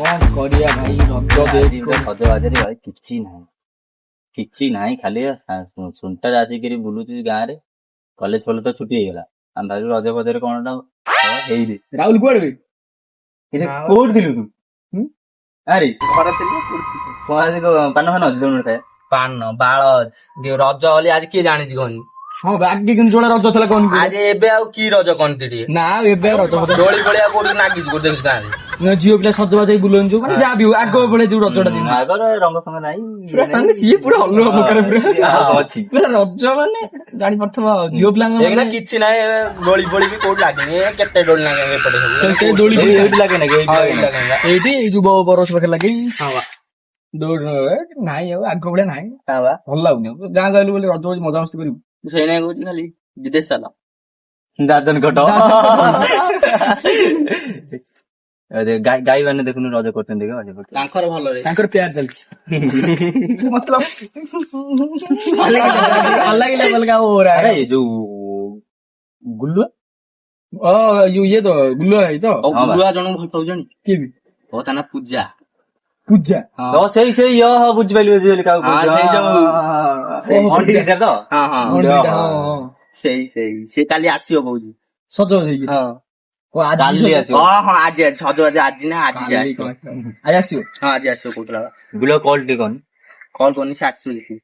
କଣ କରିବା ଭାଇ ରଜ ଆଜି ଗୋଟେ ସଜବାଜରେ ଭାଇ କିଛି ନାହିଁ ଖାଲି ସୁନଟା ଆସିକିରି ବୁଲୁଛି ଗାଁରେ। କଲେଜ ଫଲେଜ ତ ଛୁଟି ହେଇଗଲା। ଆମେ ଭାବିଲୁ ରଜ ଫଜରେ କଣଟା ହେଇନି। ରାହୁଲ କୁଆଡେ ବେ? କୋଉଠି ଥିଲୁ ତୁ? ଆରେ ଘର ଥିଲେ କଣ ଆଜି ପାନ ଫାନ ଅଛି ଦଉନୁ ଥାଏ? ପାନ ବାଳ ଅଛି ରଜ ବୋଲି ଆଜି କିଏ ଜାଣିଛି କହନି। ହଁ ଆଗେ କିନ୍ତୁ ଯୋଉଟା ରଜ ଥିଲା କଣ ଆଜି ଏବେ ଆଉ କି ରଜ କହନ୍ତି ଟିକେ ନା ଏବେ ଆଉ ରଜ ଫଜ ଦୋଳି ଭଳିଆ କୋଉଠି ନାଗିଛି କୋଉଠି ଦେଖିଛୁ ଗାଁରେ। ଝିଅ ପିଲା ସଜବାଜ ହେଇ ବୁଲନ୍ତି ଯୋଉ ମାନେ ଯାହା ବି ହଉ ଆଗ ବେଳେ ଯୋଉ ରଜଟା ଦିନ ଆଗର ରଙ୍ଗ ଫଙ୍ଗ ନାହିଁ ପୁରା ମାନେ ସିଏ ପୁରା ଅଲଗା ପ୍ରକାର ଅଛି। ପୁରା ରଜ ମାନେ ଜାଣିପାରୁଥିବ ଆଉ ଝିଅ ପିଲାଙ୍କ ଏଇନା ମାନେ କିଛି ନାହିଁ ଏବେ ଦୋଳି ଫୋଳି ବି କୋଉଠି ଲାଗିନି କେତେ ଦୋଳି ଲାଗେ ଏପଟେ ସବୁ ସେ ଦୋଳି ଏଇଠି ଲାଗେ ନା ଏଇଠି ଏଇ ଯୋଉ ବରଷ ପାଖରେ ଲାଗେ ହଁ ବା ଦୌଡ଼ ନାଇଁ ଆଉ ଆଗ ଭଳିଆ ନାହିଁ ଭଲ ଲାଗୁନି ଆଉ ଗାଁ ଗାଇଲୁ ବୋଲି ରଜ ହଉଛି ମଜାମସ୍ତି କରିବୁ ସେଇ ନାଇଁ କହୁଛି ଖାଲି ବିଦେଶ ଚାଲ ଦାଦନ କଟ ଗାଈ ମାନେ ଦେଖୁନୁ ରଜ କରୁଛନ୍ତି ତାଙ୍କର ଭଲରେ ତାଙ୍କର ପ୍ୟାର ଚାଲିଛି ମତଲବ ଲାଗିଲା ଅଲଗା ଓରା ଆରେ ଯୋଉ ଗୁଲୁଆ ଇଏ ତ ଗୁଲୁଆ ଭାଇ ତ ଗୁଲୁଆ ଜଣଙ୍କୁ ଭଲ ପାଉଛନ୍ତି କିଏ ବି ତା ନା ପୂଜା ପୂଜା ସେଇ ବୁଝିପାରିଲି କାହାକୁ ସେଇ ଯୋଉ ଅଣ୍ଡିଟା ତ ସେଇ ସେ କାଲି ଆସିବ କହୁଛି ସଜ ହେଇକି କାଲି ଆସିବ ହଁ ଆଜି ସଜବାଜ ଆଜି ନା ଆଜି ଆଜି ଆସିବ ହଁ ଆଜି ଆସିବ କହୁଥିଲା ଗୁଲୁଆ କଲ୍ ଟିକେ କନି କଲ୍ କରୁନି ସେ ଆସିବ ଦେଖିବି